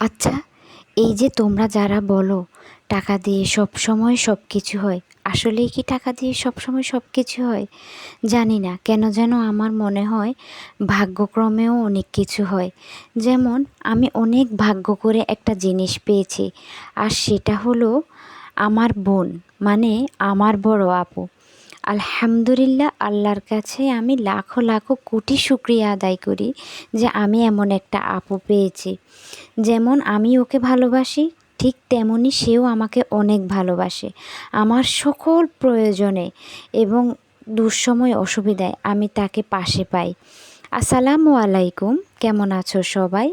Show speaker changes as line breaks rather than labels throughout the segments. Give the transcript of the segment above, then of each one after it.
আচ্ছা, এই যে তোমরা যারা বলো টাকা দিয়ে সবসময় সব কিছু হয়, আসলেই কি টাকা দিয়ে সবসময় সব কিছু হয়? জানি না, কেন যেন আমার মনে হয় ভাগ্যক্রমেও অনেক কিছু হয়। যেমন আমি অনেক ভাগ্য করে একটা জিনিস পেয়েছি, আর সেটা হলো আমার বোন, মানে আমার বড় আপু। আলহামদুলিল্লাহ, আল্লাহর কাছে আমি লাখো লাখো কোটি শুকরিয়া আদায় করি যে আমি এমন একটা আপু পেয়েছি। যেমন আমি ওকে ভালোবাসি, ঠিক তেমনই সেও আমাকে অনেক ভালোবাসে। আমার সকল প্রয়োজনে এবং দুঃসময় অসুবিধায় আমি তাকে পাশে পাই। আসসালামু আলাইকুম, কেমন আছো সবাই?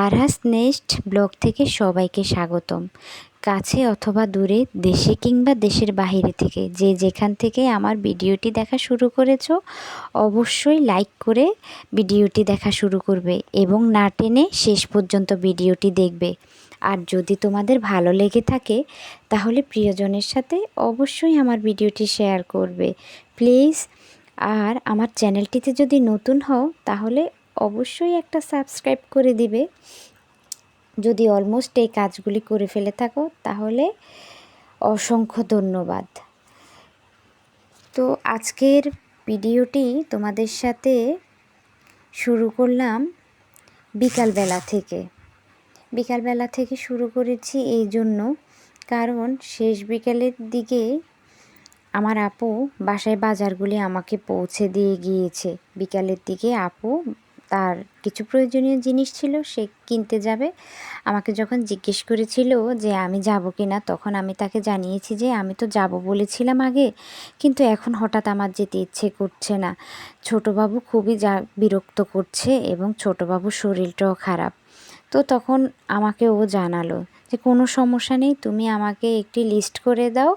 আরহাস নেক্সট ব্লগ থেকে সবাইকে স্বাগতম। কাছে অথবা দূরে, দেশে কিংবা দেশের বাইরে থেকে যে যেখান থেকে আমার ভিডিওটি দেখা শুরু করেছো, অবশ্যই লাইক করে ভিডিওটি দেখা শুরু করবে এবং না টেনে শেষ পর্যন্ত ভিডিওটি দেখবে। আর যদি তোমাদের ভালো লেগে থাকে তাহলে প্রিয়জনের সাথে অবশ্যই আমার ভিডিওটি শেয়ার করবে প্লিজ। আর আমার চ্যানেলটিতে যদি নতুন হও তাহলে অবশ্যই একটা সাবস্ক্রাইব করে দিবে। যদি অলমোস্ট এই কাজগুলি করে ফেলে থাকো তাহলে অসংখ্য ধন্যবাদ। তো আজকের ভিডিওটি তোমাদের সাথে শুরু করলাম বিকালবেলা থেকে শুরু করেছি এই জন্য, কারণ শেষ বিকেলের দিকে আমার আপু বাসায় বাজারগুলি আমাকে পৌঁছে দিয়ে গিয়েছে। বিকালের দিকে আপু তার কিছু প্রয়োজনীয় জিনিস ছিল, সে কিনতে যাবে। আমাকে যখন জিজ্ঞেস করেছিল যে আমি যাব কি না, তখন আমি তাকে জানিয়েছি যে আমি তো যাব বলেছিলাম আগে, কিন্তু এখন হঠাৎ আমার যেতে ইচ্ছে করছে না। ছোটোবাবু খুবই বিরক্ত করছে এবং ছোটোবাবুর শরীরটাও খারাপ। তো তখন আমাকে ও জানালো যে কোনো সমস্যা নেই, তুমি আমাকে একটি লিস্ট করে দাও,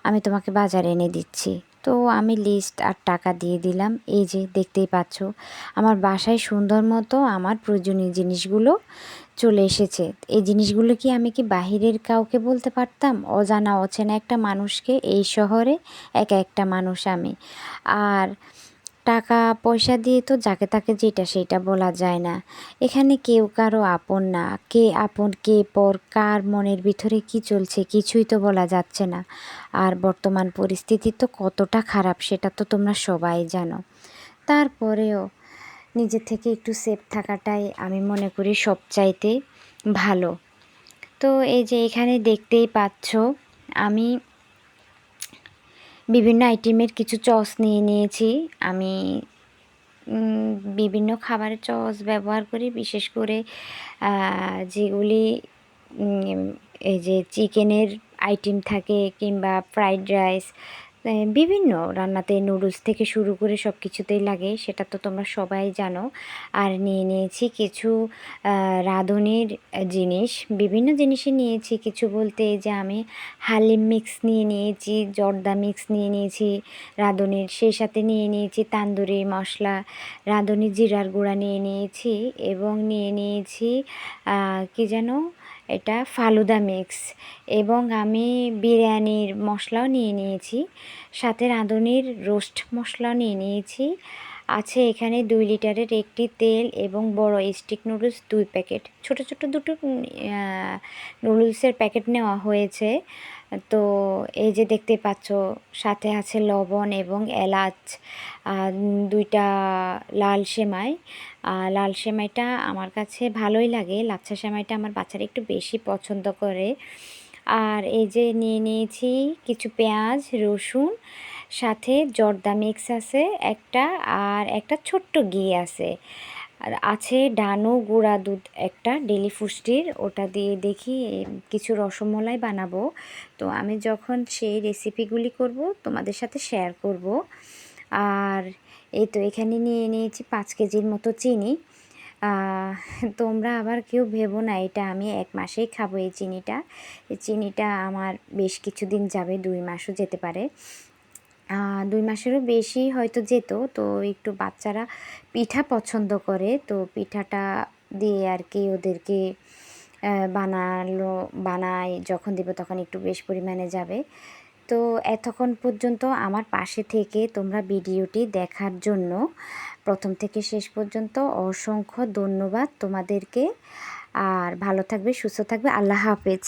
আমি তোমাকে বাজারে এনে দিচ্ছি। তো আমি লিস্ট আর টাকা দিয়ে দিলাম। এই যে দেখতেই পাচ্ছ আমার বাসায় সুন্দর মতো আমার প্রয়োজনীয় জিনিসগুলো চলে এসেছে। এই জিনিসগুলো কি আমি কি বাহিরের কাউকে বলতে পারতাম? অজানা অচেনা একটা মানুষকে, এই শহরে একা একটা মানুষ আমি। আর টাকা পয়সা দিয়ে তো যাকে তাকে যেটা সেটা বলা যায় না। এখানে কেউ কারো আপন না, কে আপন কে পর, কার মনের ভিতরে কি চলছে কিছুই তো বলা যাচ্ছে না। আর বর্তমান পরিস্থিতি তো কতটা খারাপ সেটা তো তোমরা সবাই জানো। তারপরেও নিজের থেকে একটু সেফ থাকাটাই আমি মনে করি সবচাইতে ভালো। তো এই যে এখানে দেখতেই পাচ্ছ আমি বিভিন্ন আইটেমের কিছু সস নিয়ে নিয়েছি। আমি বিভিন্ন খাবারের সস ব্যবহার করি, বিশেষ করে যেগুলি এই যে চিকেনের আইটেম থাকে কিংবা ফ্রাইড রাইস, বিভিন্ন রান্নাতে নুডলস থেকে শুরু করে সব কিছুতেই লাগে, সেটা তো তোমরা সবাই জানো। আর নিয়ে নিয়েছি কিছু রাঁধুনির জিনিস, বিভিন্ন জিনিসই নিয়েছি। কিছু বলতে এই যে আমি হালিম মিক্স নিয়ে নিয়েছি, জর্দা মিক্স নিয়ে নিয়েছি রাঁধুনির, সেই সাথে নিয়ে নিয়েছি তান্দুরি মশলা, রাঁধুনি জিরার গুঁড়া নিয়ে নিয়েছি এবং নিয়ে নিয়েছি কি যেন এটা ফালুদা মিক্স, এবং আমি বিরিয়ানির মশলাও নিয়ে নিয়েছি, সাথে রাঁধুনির রোস্ট মশলাও নিয়ে নিয়েছি। আছে এখানে 2 লিটারের একটি তেল এবং বড় স্টিক নুডলস 2 প্যাকেট, ছোট ছোট দুটো নুডলসের প্যাকেট নেওয়া হয়েছে। তো এই যে দেখতে পাচ্ছ সাথে আছে লবণ এবং এলাচ, 2টা লাল সেমাই। লাল সেমাইটা আমার কাছে ভালোই লাগে, লাচ্ছা সেমাইটা আমার বাচ্চারা একটু বেশি পছন্দ করে। আর এই যে নিয়ে নিয়েছি কিছু পেঁয়াজ রসুন, সাথে জর্দা মিক্স আছে একটা, আর একটা ছোট্ট ঘি আছে। আর আছে ডানো গুঁড়া দুধ একটা ডেলি পুষ্টির, ওটা দিয়ে দেখি কিছু রসমালাই বানাবো। তো আমি যখন সেই রেসিপিগুলি করব তোমাদের সাথে শেয়ার করব। আর এই তো এখানে নিয়ে নিয়েছি 5 কেজির মতো চিনি। তোমরা আবার কেউ ভেবো না এটা আমি 1 মাসেই খাবো। এই চিনিটা আমার বেশ কিছুদিন যাবে, 2 মাসও যেতে পারে, 2 মাসেরও বেশি হয়তো যেত। তো একটু বাচ্চারা পিঠা পছন্দ করে, তো পিঠাটা দিয়ে আর কি ওদেরকে বানাই যখন দেবো তখন একটু বেশ পরিমাণে যাবে। তো এতক্ষণ পর্যন্ত আমার পাশে থেকে তোমরা ভিডিওটি দেখার জন্য প্রথম থেকে শেষ পর্যন্ত অসংখ্য ধন্যবাদ তোমাদেরকে। আর ভালো থাকবে, সুস্থ থাকবে। আল্লাহ হাফেজ।